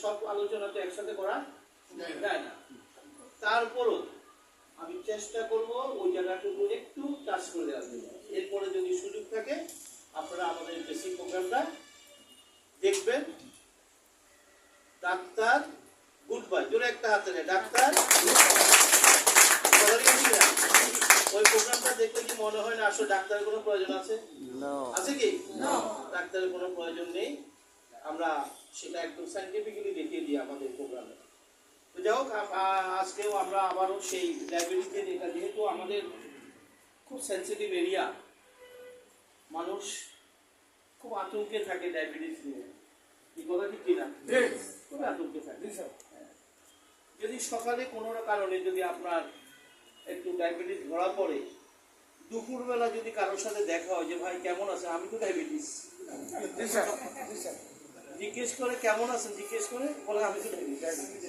সব আলোচনা তো একসাথে করা যায় না। তারপরও আমি চেষ্টা করব ওই জায়গাটুকু একটু টাচ করে দেওয়ার জন্য। এরপরে যদি সুযোগ থাকে আপনারা আমাদের বেসিক প্রোগ্রামটা দেখবেন। ডাক্তার গুড বাই, জোরে একটা হাতে নেই। ডাক্তার ওই প্রোগ্রামটা দেখলে কি মনে হয় না আসলে ডাক্তারের কোনো প্রয়োজন আছে? আছে কি? ডাক্তারের কোনো প্রয়োজন নেই। আমরা সেটা একদম সাইন্টিফিক্যালি দেখিয়ে দিই আমাদের প্রোগ্রামে। তো যাই হোক, আজকেও আমরা আবারও সেই ডায়াবেটিসের, এটা যেহেতু আমাদের খুব সেন্সিটিভ এরিয়া, মানুষ খুব আতঙ্কে থাকে ডায়াবেটিস নিয়ে। এই কথা ঠিক কিনা? খুব আতঙ্কে থাকে। যদি সকালে কোনো কারণে যদি আপনার একটু ডায়াবেটিস ধরা পড়ে, দুপুরবেলা যদি কারোর সাথে দেখা হয় যে ভাই কেমন আছেন, আমি তো ডায়াবেটিস, জিজ্ঞেস করে কেমন আছেন, জিজ্ঞেস করে বলে আমি তো ডায়াবেটিস।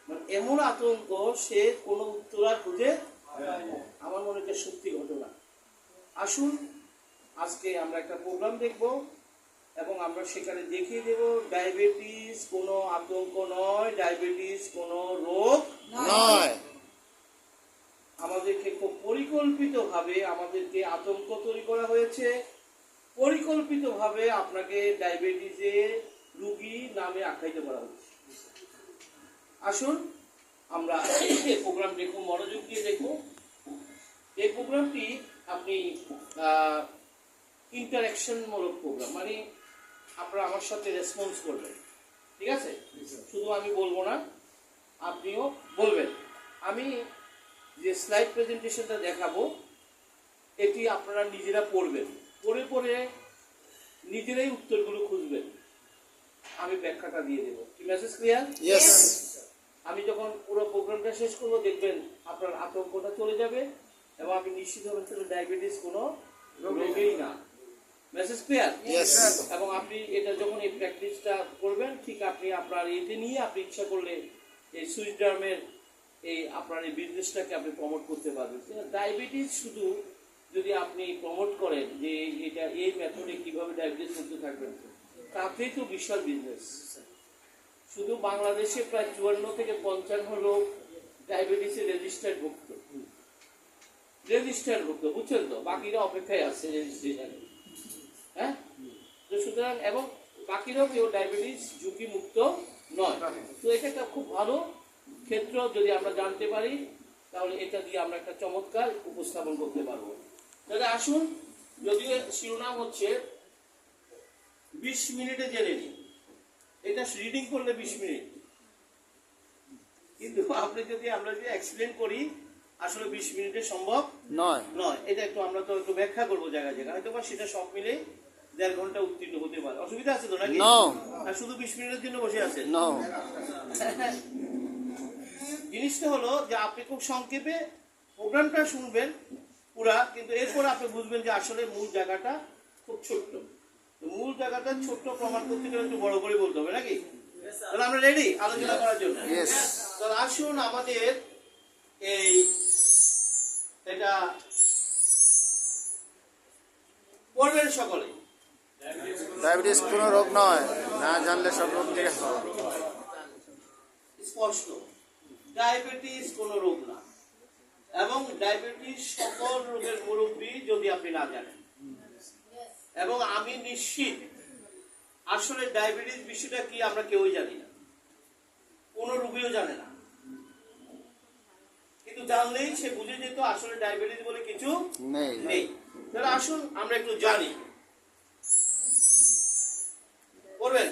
মানে এমন আতঙ্ক, সে কোনো উত্তর আর খুঁজে, আমার মনে হয় সত্যি ঘটনা। আসুন আজকে আমরা একটা প্রোগ্রাম দেখব এবং আমরা সেখানে দেখিয়ে দেব ডায়াবেটিস কোনো আতঙ্ক নয়, ডায়াবেটিস কোনো রোগ নয়। আমাদেরকে খুব পরিকল্পিতভাবে আমাদেরকে আতঙ্ক তৈরি করা হয়েছে, পরিকল্পিতভাবে আপনাকে ডায়াবেটিসের রোগী নামে আখ্যায়িত করা হয়েছে। আসুন আমরা এই প্রোগ্রামটি খুব মনোযোগ দিয়ে দেখব। এই প্রোগ্রামটি আপনি ইন্টারঅ্যাকশনমূলক প্রোগ্রাম, মানে আপনারা আমার সাথে রেসপন্স করবেন, ঠিক আছে? শুধু আমি বলবো না, আপনিও বলবেন। আমি যে স্লাইড প্রেজেন্টেশনটা দেখাবো, এটি আপনারা নিজেরা পড়বেন, পড়ে পড়ে নিজেরাই উত্তরগুলো খুঁজবেন, আমি ব্যাখ্যাটা দিয়ে দেবো। কি মেসেজ ক্লিয়ার? ইয়েস। আমি যখন পুরো প্রোগ্রামটা শেষ করবো দেখবেন আপনার আতঙ্কটা চলে যাবে এবং আপনি নিশ্চিত হবেন যে ডায়াবেটিস কোনো রোগই না। Message clear? ইয়েস। এবং আপনি এটা যখন এই প্র্যাকটিসটা করবেন, ঠিক আপনি আপনার এতে নিয়ে আপনি ইচ্ছা করলে এই সুইসডার্মের এই আপনার এই বিজনেসটাকে আপনি প্রমোট করতে পারবেন। ডায়াবেটিস শুধু যদি আপনি প্রমোট করেন যে এটা এই মেথডে কীভাবে ডায়াবেটিস মুক্ত থাকবেন, তাতেই তো বিশাল বিজনেস। শুধু বাংলাদেশে প্রায় 54 থেকে 55 লোক ডায়াবেটিসের রেজিস্টার্ড ভুক্ত, বুঝছেন তো? বাকিরা অপেক্ষায় আছে রেজিস্ট্রেশনে। হ্যাঁ, তো সুতরাং এবং বাকিরাও কেউ ডায়াবেটিস ঝুঁকি মুক্ত নয়। তো এটা একটা খুব ভালো ক্ষেত্র, যদি আমরা জানতে পারি তাহলে এটা দিয়ে আমরা একটা চমৎকার উপস্থাপন করতে পারবো। তাহলে আসুন, যদিও শিরোনাম হচ্ছে 20 মিনিটে জেনে নিই, এটা রিডিং করলে 20 মিনিট, কিন্তু আপনি যদি আমরা যদি এক্সপ্লেন করি আসলে 20 মিনিটে সম্ভব নয়। এটা একটু আমরা তো একটু ব্যাখ্যা করবো জায়গায় জায়গায়, হয়তো বা সেটা সব মিলে 1.5 ঘন্টা উত্তীর্ণ হতে পারে। অসুবিধা আছে তো নাকি? আর শুধু 20 মিনিটের জন্য বসে আছেন? জিনিসটা হলো যে আপনি খুব সংক্ষেপে প্রোগ্রামটা শুনবেন পুরা, কিন্তু এরপর আপনি বুঝবেন যে আসলে মূল জায়গাটা খুব ছোট্ট। মূল জায়গাটা ছোট্ট প্রমাণ করতে গেলে একটু বড় করে বলতে হবে নাকি? তাহলে আমরা রেডি আলোচনা করার জন্য? তাহলে আসুন আমাদের এই এটা পড়বেন সকলে। ডায়াবেটিস কোনো রোগ নয়, না জানলে সব রোগ থেকে হয়। স্পষ্ট, ডায়াবেটিস কোনো রোগ না, এবং ডায়াবেটিস সকল রোগের মুরব্বী যদি আপনি না জানেন। এবং আমি নিশ্চিত আসলে ডায়াবেটিস বিষয়টা কি আমরা কেউই জানি না, কোনো রোগীও জানে না, কিন্তু জানলেই সে বুঝে যেত আসলে ডায়াবেটিস বলে কিছু নেই। তাহলে আসুন আমরা একটু জানি। করবেন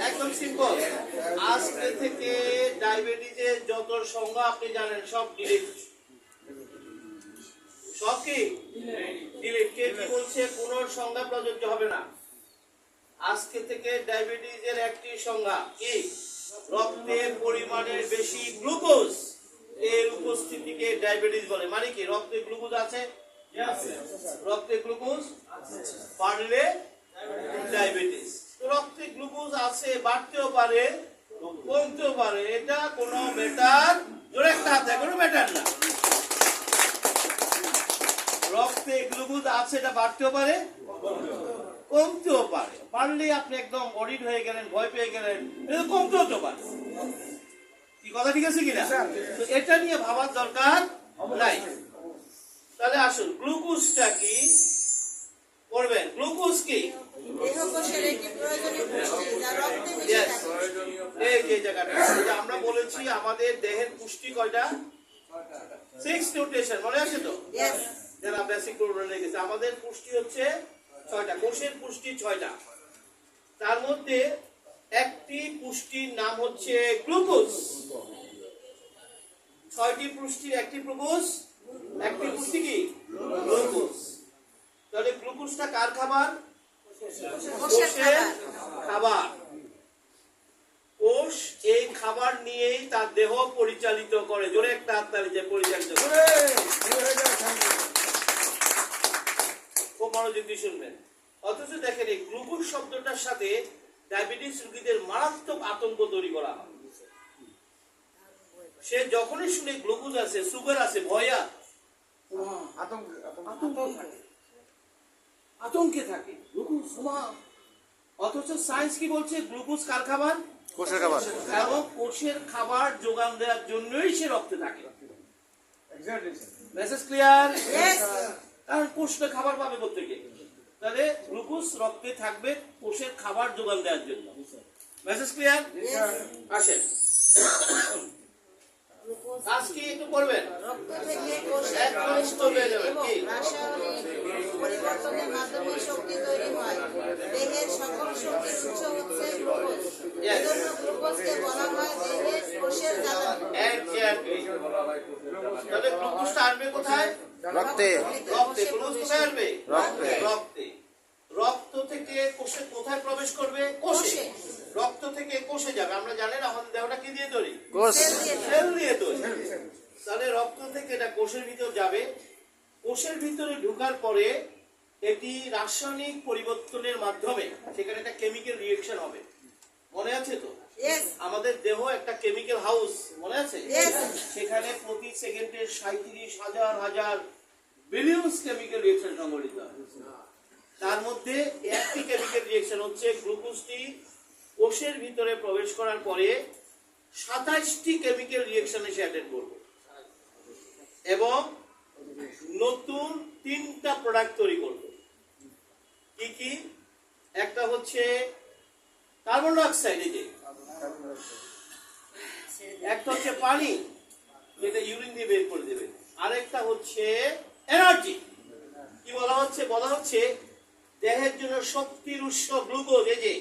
একদম সিম্পল। আজকে থেকে ডায়াবেটিসের যত সংজ্ঞা আপনি জানেন সব ডিলিট, সব কি ডিলিট। কে কি বলছে কোনো সংজ্ঞা প্রযোজ্য হবে না। আজকে থেকে ডায়াবেটিসের একটি সংজ্ঞা কি? রক্তে পরিমাণের বেশি গ্লুকোজ এর উপস্থিতিকে ডায়াবেটিস বলে। মানে কি? রক্তে গ্লুকোজ আছে, রক্তে গ্লুকোজ বাড়লে ডায়াবেটিস। রক্তে গ্লুকোজ আছে, বাড়তেও পারে কমতেও পারে, এটা কোনো ম্যাটার, জোরে একটা হাতে, কোনো ম্যাটার না। রক্তে গ্লুকোজ আছে, এটা বাড়তেও পারে কমতেও পারে, পারলে আপনি একদম অডিট হয়ে গেলেন, ভয় পেয়ে গেলেন, এটা কমতেও তো পারে। কি কথা ঠিক আছে কিনা? তো এটা নিয়ে ভাবার দরকার নাই। তাহলে আসুন, গ্লুকোজটা কি করবেন? গ্লুকোজ কি? Yes. এই যে জায়গাটা, এটা আমরা বলেছি আমাদের দেহের পুষ্টি কয়টা? 6 নিউট্রিশন, মনে আছে তো? যারা বেসিক প্রোগ্রাম রেখেছে, আমাদের পুষ্টি হচ্ছে 6টা, কোষের পুষ্টি 6টা। তার মধ্যে একটি পুষ্টির নাম হচ্ছে গ্লুকোজ। 6টি পুষ্টির একটি পুষ্টি কি? গ্লুকোজ। তাহলে গ্লুকোজটা কার খাবার? কোষের খাবার। কোষ এই খাবার নিয়েই তার দেহ পরিচালিত করে। জোরে একটা হাততালি দিয়ে পরিচালিত করে। খুব মনোযোগ দিয়ে শুনবেন। অথচ দেখেন, এই গ্লুকোজ শব্দটার সাথে ডায়াবেটিস রোগীদের মারাত্মক আতঙ্ক তৈরি করা হয়। সে যখনই শুনে গ্লুকোজ আছে, সুগার আছে, ভয়া আতঙ্কে থাকে। গ্লুকোজ, অথচ সায়েন্স কি বলছে? গ্লুকোজ কার খাবার? কোষের খাবার। এবং কোষের খাবার যোগান দেওয়ার জন্যই সে রক্তে থাকে। Message clear? কারণ কোষটা খাবার পাবে প্রত্যেকে। তাহলে গ্লুকোজ রক্তে থাকবে কোষের খাবার যোগান দেওয়ার জন্য। Message clear? আসেন, কাজ কি একটু করবেন? পরিবর্তনের মাধ্যমে শক্তি তৈরি হয়। দেহের সকল শক্তির উৎস হচ্ছে গ্লুকোজ। এজন্য গ্লুকোজকে বলা হয় দেহের কোষের জ্বালানি। তাহলে গ্লুকোজটা আসবে কোথায়? রক্তে। রক্তে। গ্লুকোজ কোথায় আসবে? রক্তে। রক্তে। রক্ত থেকে কোষে কোথায় প্রবেশ করবে? কোষে। রক্ত থেকে কোষে যাবে। আমরা জানেন আমাদের দেহটা কি দিয়ে তৈরি? কোষ। সেল দিয়ে তৈরি। তাহলে রক্ত থেকে এটা কোষের ভিতর যাবে। কোষের ভিতরে ঢোকার পরে এটি রাসায়নিক পরিবর্তনের মাধ্যমে সেখানে একটা কেমিক্যাল রিঅ্যাকশন হবে। মনে আছে তো? আমাদের দেহ একটা কেমিক্যাল হাউস, মনে আছে? সেখানে প্রতি সেকেন্ডে 37,000 বিলিয়ন কেমিক্যাল রিঅ্যাকশন সংঘটিত হয়। তার মধ্যে একটি কেমিক্যাল রিঅ্যাকশন হচ্ছে গ্লুকোজটি কোষের ভিতরে প্রবেশ করার পরে 27টি কেমিক্যাল রিঅ্যাকশনে সে অ্যাটেন্ড করবে এবং নতুন 3টা প্রোডাক্ট তৈরি করবে। কি কি? একটা হচ্ছে কার্বন ডাইঅক্সাইড, এই যে একটা হচ্ছে পানি, যেটা ইউরিন দিয়ে বের করে দেবে। আরেকটা হচ্ছে এনার্জি। কি বলা হচ্ছে? বলা হচ্ছে দেহের জন্য শক্তির উৎস গ্লুকোজ। এই যে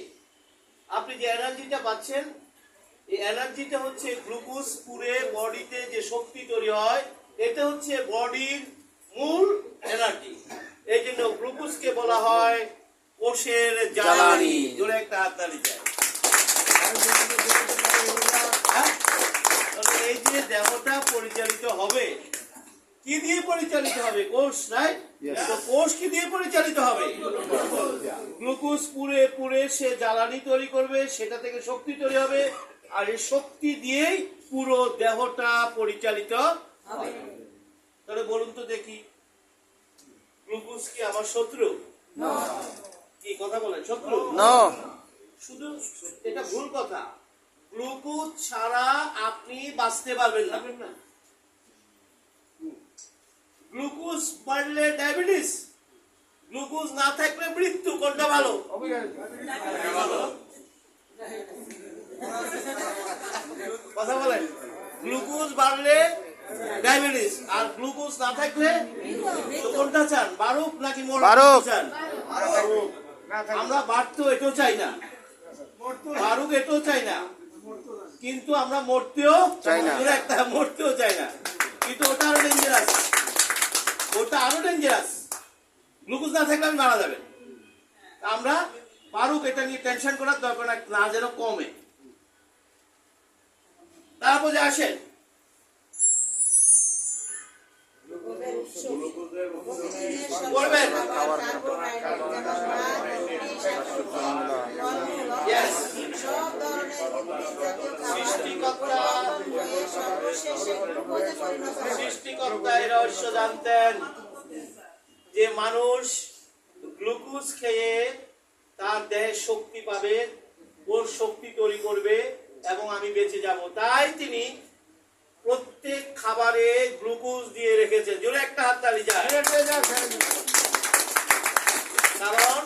আপনি যে এনার্জিটা পাচ্ছেন, এই এনার্জিটা হচ্ছে গ্লুকোজ। পুরে বডিতে যে শক্তি তৈরি হয়, এটা হচ্ছে বডির মূল এনার্জি। এই জন্য গ্লুকোজকে বলা হয় কোষের জ্বালানি। জোরে একটা হাততালি চাই। এই যে দেহটা পরিচালিত হবে, কি দিয়ে পরিচালিত হবে? কোষ, রাইট? তো কোষ কি দিয়ে পরিচালিত হবে? গ্লুকোজ পুরে পুরে সে জ্বালানি তৈরি করবে, সেটা থেকে শক্তি তৈরি হবে, আর এই শক্তি দিয়েই পুরো দেহটা পরিচালিত হবে। তাহলে বলুন তো দেখি, গ্লুকোজ কি আমার শত্রু? কি কথা বলেন? শত্রু না। শুধু এটা ভুল কথা। গ্লুকোজ ছাড়া আপনি বাঁচতে পারবেন না। গ্লুকোজ বাড়লে ডায়াবেটিস, গ্লুকোজ না থাকলে মৃত্যু। কোনটা ভালো? কথা বলেন। গ্লুকোজ বাড়লে ডায়াবেটিস, আর গ্লুকোজ না থাকলে তো কোনটা চান? বাড়ুক নাকি মরুক চান? আমরা বাড়তেও এটাও চাই না, বাড়ুক এটাও চাই না, কিন্তু আমরা মরতেও চাই না। একটা মরতেও চাই না, কিন্তু ওটা আরো ডেঞ্জারাস। ওটা আরো ডেঞ্জারাস। গ্লুকোজ না থাকলে আমি মারা যাবেন। আমরা বাড়ুক এটা নিয়ে টেনশন করার দরকার না, যেন কমে। তারপর যে আসেন, সৃষ্টিকর্তা এই রহস্য জানতেন যে মানুষ গ্লুকোজ খেয়ে তার দেহে শক্তি পাবে, ওর শক্তি তৈরি করবে এবং আমি বেঁচে যাব। তাই তিনি প্রত্যেক খাবারে গ্লুকোজ দিয়ে রেখেছেন। জোরে একটা হাততালি যায়। কারণ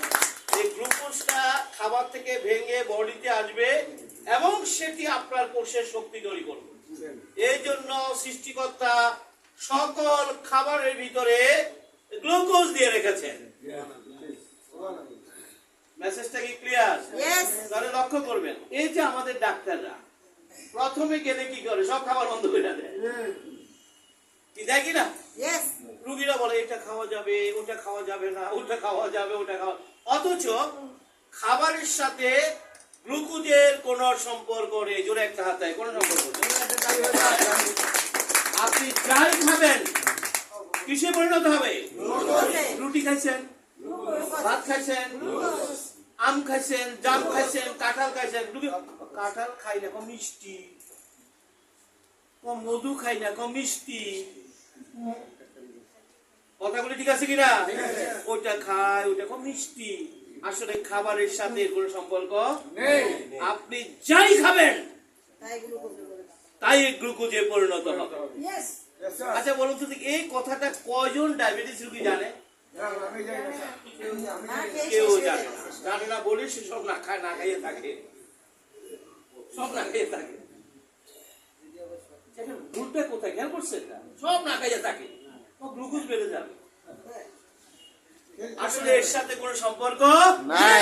এই গ্লুকোজটা খাবার থেকে ভেঙে বডিতে আসবে এবং সেটি আপনার কোষের শক্তি তৈরি করবে। এই জন্য সৃষ্টিকর্তা সকল খাবারের ভিতরে গ্লুকোজ দিয়ে রেখেছেন। মেসেজটা কি ক্লিয়ার? তাহলে লক্ষ্য করবেন, এই যে আমাদের ডাক্তাররা প্রথমে গেলে কি করে, সব খাবার বন্ধ করে দেয়, কি দেয় কিনা? রুগীরা বলে এটা খাওয়া যাবে, ওটা খাওয়া যাবে না, ওটা খাওয়া যাবে, ওটা খাওয়া, অথচ খাবারের সাথে গ্লুকোজের কোন সম্পর্ক নেই। জোরে একটা হাত দেয়, কোন সম্পর্ক নেই। আপনি যাই খাবেন কিসে পরিণত হবে? রুটি খাইছেন, ভাত খাইছেন, আম খাইছেন, জাম খাইছেন, কাঁঠাল খাইছেন। কাঁঠাল খাই না কম মিষ্টি, মধু খাই না কম মিষ্টি। কথাগুলি ঠিক আছে কিনা? ওটা খায়, ওটা কম মিষ্টি। আসলে খাবারের সাথে কোনো সম্পর্ক নেই। আপনি যাই খাবেন তাই গ্লুকোজে পরিণত হবে। আচ্ছা বলুন তো, এই কথাটা কয়জন ডায়াবেটিস রোগী জানে? কেউ জানে না। জানে না বলে সে সব না খায়, না খাইয়ে থাকে, সব না খাইয়ে থাকে। ভুলটা কোথায় খেয়াল করছেন? সব না খাইয়ে থাকে, গ্লুকোজ বেড়ে যাবে। আসলে এর সাথে কোনো সম্পর্ক নাই।